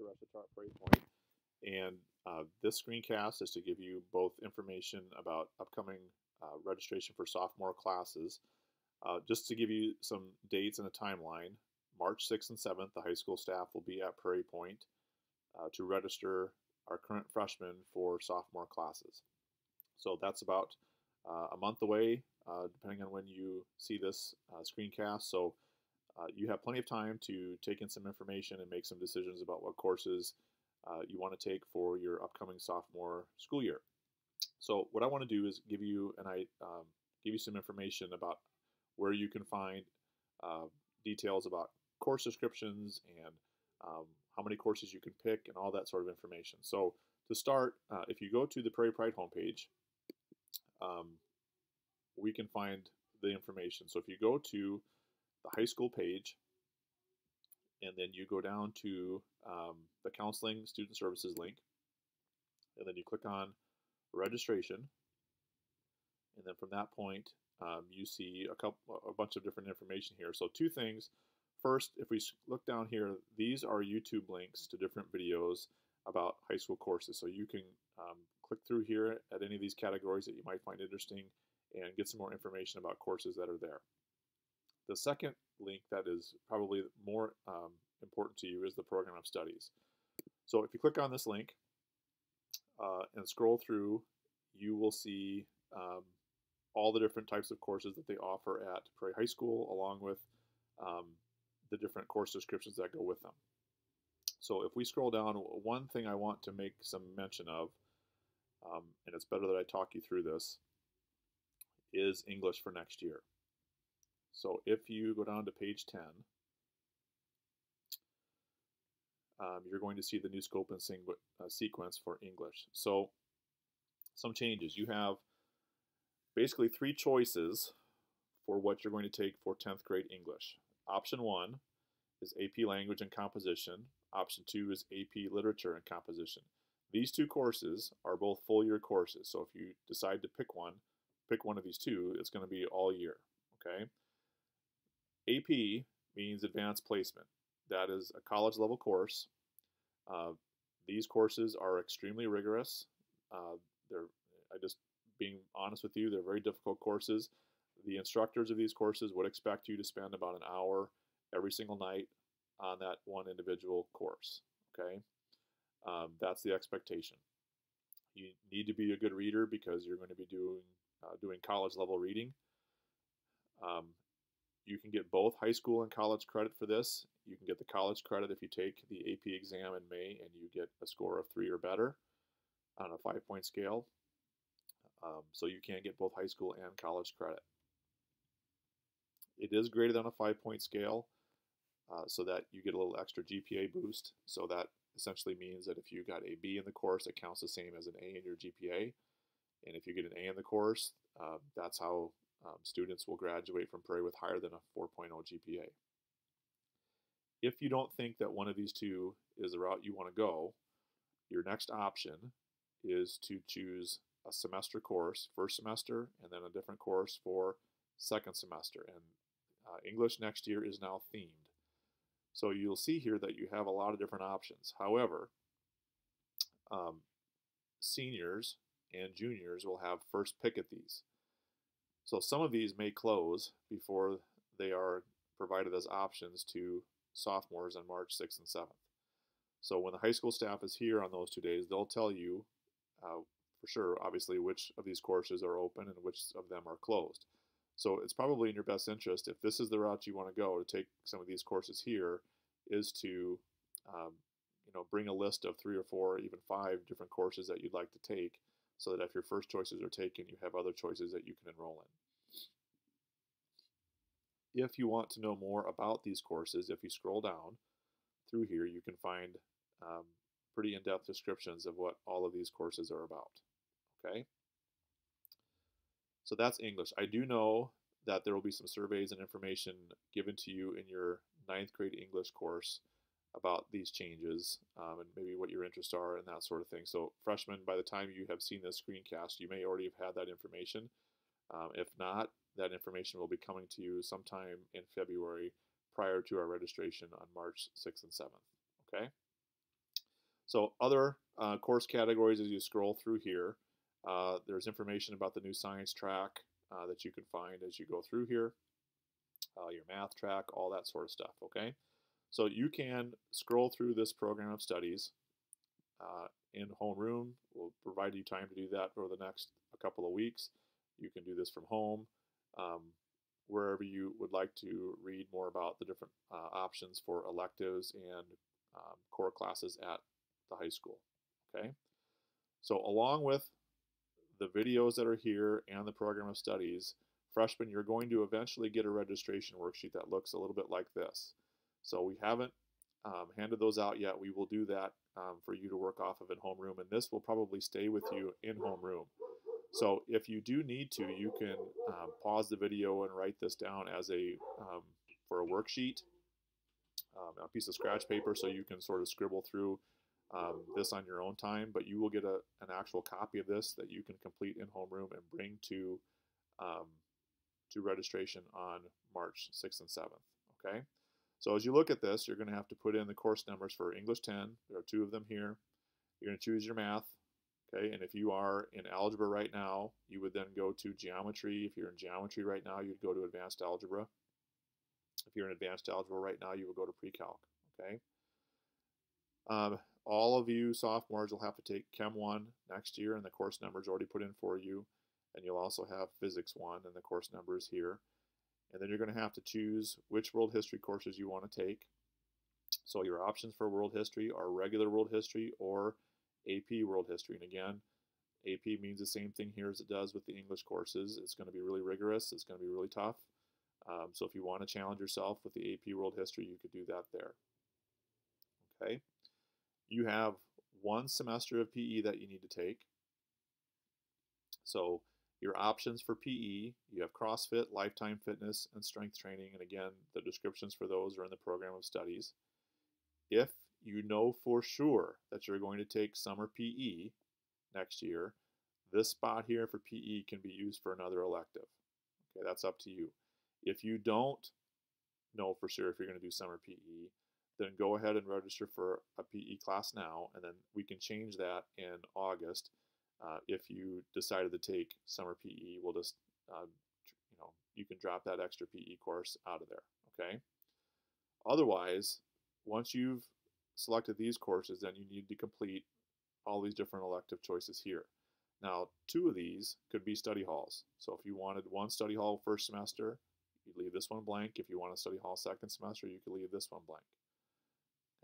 Dr. Reshitaw at Prairie Point, and this screencast is to give you both information about upcoming registration for sophomore classes. Just to give you some dates and a timeline, March 6th and 7th, the high school staff will be at Prairie Point to register our current freshmen for sophomore classes. So that's about a month away, depending on when you see this screencast. So you have plenty of time to take in some information and make some decisions about what courses you want to take for your upcoming sophomore school year. So what I want to do is give you some information about where you can find details about course descriptions and how many courses you can pick and all that sort of information. So to start, if you go to the Prairie Pride homepage, we can find the information. So if you go to the high school page, and then you go down to the Counseling Student Services link, and then you click on Registration, and then from that point, you see a bunch of different information here. So two things. First, if we look down here, these are YouTube links to different videos about high school courses. So you can click through here at any of these categories that you might find interesting and get some more information about courses that are there. The second link that is probably more important to you is the program of studies. So if you click on this link and scroll through, you will see all the different types of courses that they offer at Prairie High School, along with the different course descriptions that go with them. So if we scroll down, one thing I want to make some mention of, and it's better that I talk you through this, is English for next year. So if you go down to page 10, you're going to see the new scope and sequence for English. So some changes. You have basically three choices for what you're going to take for 10th grade English. Option 1 is AP Language and Composition. Option 2 is AP Literature and Composition. These two courses are both full year courses. So if you decide to pick one of these two, it's going to be all year. Okay. AP means Advanced Placement. That is a college level course. These courses are extremely rigorous. Being honest with you, they're very difficult courses. The instructors of these courses would expect you to spend about an hour every single night on that one individual course. Okay, that's the expectation. You need to be a good reader because you're going to be doing college level reading. You can get both high school and college credit for this. You can get the college credit if you take the AP exam in May and you get a score of 3 or better on a 5-point scale. So you can get both high school and college credit. It is graded on a 5-point scale so that you get a little extra GPA boost. So that essentially means that if you got a B in the course, it counts the same as an A in your GPA. And if you get an A in the course, that's how students will graduate from Prairie with higher than a 4.0 GPA. If you don't think that one of these two is the route you want to go, your next option is to choose a semester course, first semester, and then a different course for second semester. And English next year is now themed. So you'll see here that you have a lot of different options. However, seniors and juniors will have first pick at these. So some of these may close before they are provided as options to sophomores on March 6th and 7th. So when the high school staff is here on those 2 days, they'll tell you for sure, obviously, which of these courses are open and which of them are closed. So it's probably in your best interest, if this is the route you want to go, to take some of these courses here, is to bring a list of 3 or 4, even 5 different courses that you'd like to take, so that if your first choices are taken, you have other choices that you can enroll in. If you want to know more about these courses, if you scroll down through here, you can find pretty in-depth descriptions of what all of these courses are about. Okay? So that's English. I do know that there will be some surveys and information given to you in your 9th grade English course about these changes and maybe what your interests are and that sort of thing. So freshmen, by the time you have seen this screencast, you may already have had that information. If not, that information will be coming to you sometime in February prior to our registration on March 6th and 7th. Okay? So other course categories as you scroll through here, there's information about the new science track that you can find as you go through here, your math track, all that sort of stuff, okay? So you can scroll through this program of studies in homeroom. We'll provide you time to do that for the next couple of weeks. You can do this from home, wherever you would like to read more about the different options for electives and core classes at the high school, okay? So along with the videos that are here and the program of studies, freshmen, you're going to eventually get a registration worksheet that looks a little bit like this. So we haven't handed those out yet. We will do that for you to work off of in homeroom, and this will probably stay with you in homeroom. So if you do need to, you can pause the video and write this down as for a worksheet, a piece of scratch paper, so you can sort of scribble through this on your own time. But you will get an actual copy of this that you can complete in homeroom and bring to registration on March 6th and 7th. Okay. So as you look at this, you're going to have to put in the course numbers for English 10. There are 2 of them here. You're going to choose your math. Okay, and if you are in algebra right now, you would then go to geometry. If you're in geometry right now, you'd go to advanced algebra. If you're in advanced algebra right now, you would go to pre-calc. Okay. All of you sophomores will have to take Chem 1 next year, and the course number is already put in for you. And you'll also have Physics 1, and the course number is here. And then you're going to have to choose which world history courses you want to take. So your options for world history are regular world history or AP world history. And again, AP means the same thing here as it does with the English courses. It's going to be really rigorous. It's going to be really tough. So if you want to challenge yourself with the AP world history, you could do that there. Okay. You have 1 semester of PE that you need to take. So your options for PE, you have CrossFit, Lifetime Fitness, and Strength Training. And again, the descriptions for those are in the program of studies. If you know for sure that you're going to take summer PE next year, this spot here for PE can be used for another elective. Okay, that's up to you. If you don't know for sure if you're going to do summer PE, then go ahead and register for a PE class now, and then we can change that in August. If you decided to take summer PE, we'll just, you can drop that extra PE course out of there, okay? Otherwise, once you've selected these courses, then you need to complete all these different elective choices here. Now, 2 of these could be study halls. So if you wanted 1 study hall first semester, you leave this one blank. If you want a study hall second semester, you could leave this one blank.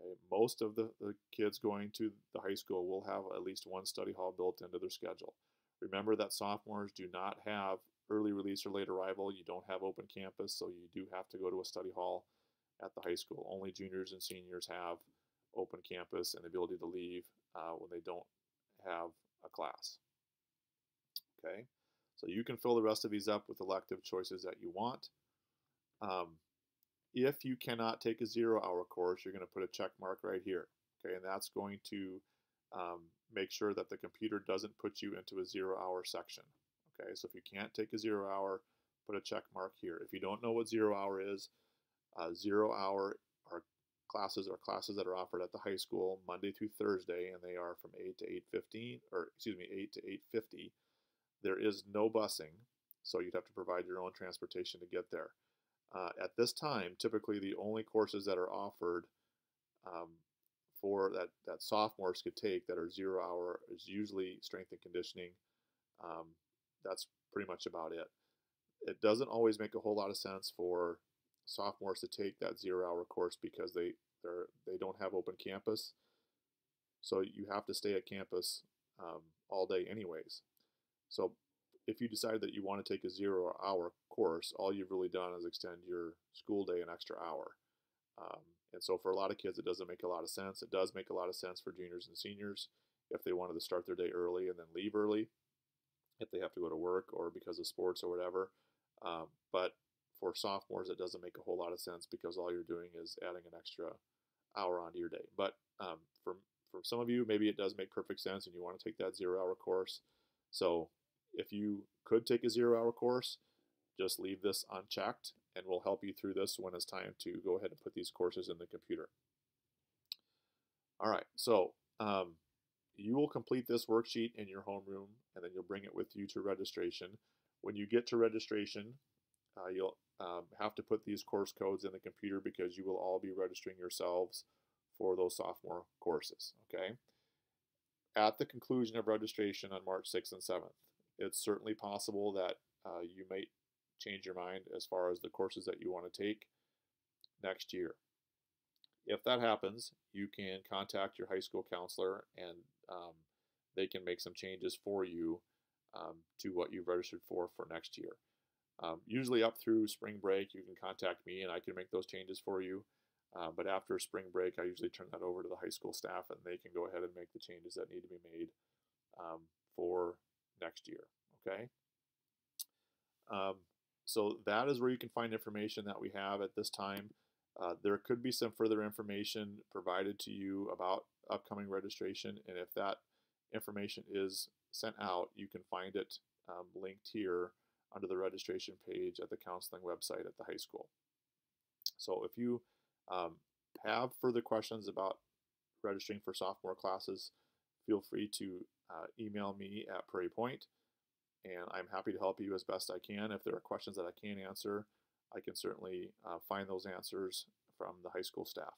Okay. Most of the kids going to the high school will have at least 1 study hall built into their schedule. Remember that sophomores do not have early release or late arrival. You don't have open campus, so you do have to go to a study hall at the high school. Only juniors and seniors have open campus and the ability to leave when they don't have a class. Okay, so you can fill the rest of these up with elective choices that you want. If you cannot take a 0-hour course, you're going to put a check mark right here. Okay, and that's going to make sure that the computer doesn't put you into a 0-hour section. Okay, so if you can't take a 0-hour, put a check mark here. If you don't know what 0-hour is, 0-hour classes that are offered at the high school Monday through Thursday, and they are from 8 to 8:15, or excuse me, 8 to 8:50. There is no busing, so you'd have to provide your own transportation to get there. At this time, typically the only courses that are offered for that sophomores could take that are 0-hour is usually strength and conditioning. That's pretty much about it. It doesn't always make a whole lot of sense for sophomores to take that 0-hour course because they don't have open campus, so you have to stay at campus all day anyways. So if you decide that you want to take a 0-hour course, all you've really done is extend your school day an extra hour. And so for a lot of kids, it doesn't make a lot of sense. It does make a lot of sense for juniors and seniors if they wanted to start their day early and then leave early, if they have to go to work or because of sports or whatever. But for sophomores, it doesn't make a whole lot of sense because all you're doing is adding an extra hour onto your day. But for some of you, maybe it does make perfect sense and you want to take that 0-hour course. So if you could take a 0-hour course, just leave this unchecked and we'll help you through this when it's time to go ahead and put these courses in the computer. All right, so Um, you will complete this worksheet in your homeroom, and then you'll bring it with you to registration. When you get to registration, you'll have to put these course codes in the computer because you will all be registering yourselves for those sophomore courses, okay? At the conclusion of registration on March 6th and 7th, it's certainly possible that you may change your mind as far as the courses that you want to take next year. If that happens, you can contact your high school counselor, and they can make some changes for you to what you've registered for next year. Usually up through spring break, you can contact me and I can make those changes for you. But after spring break, I usually turn that over to the high school staff and they can go ahead and make the changes that need to be made for next year, okay? So that is where you can find information that we have at this time. There could be some further information provided to you about upcoming registration, and if that information is sent out, you can find it linked here under the registration page at the counseling website at the high school. So if you have further questions about registering for sophomore classes, feel free to email me at Prairie Point, and I'm happy to help you as best I can. If there are questions that I can't answer, I can certainly find those answers from the high school staff.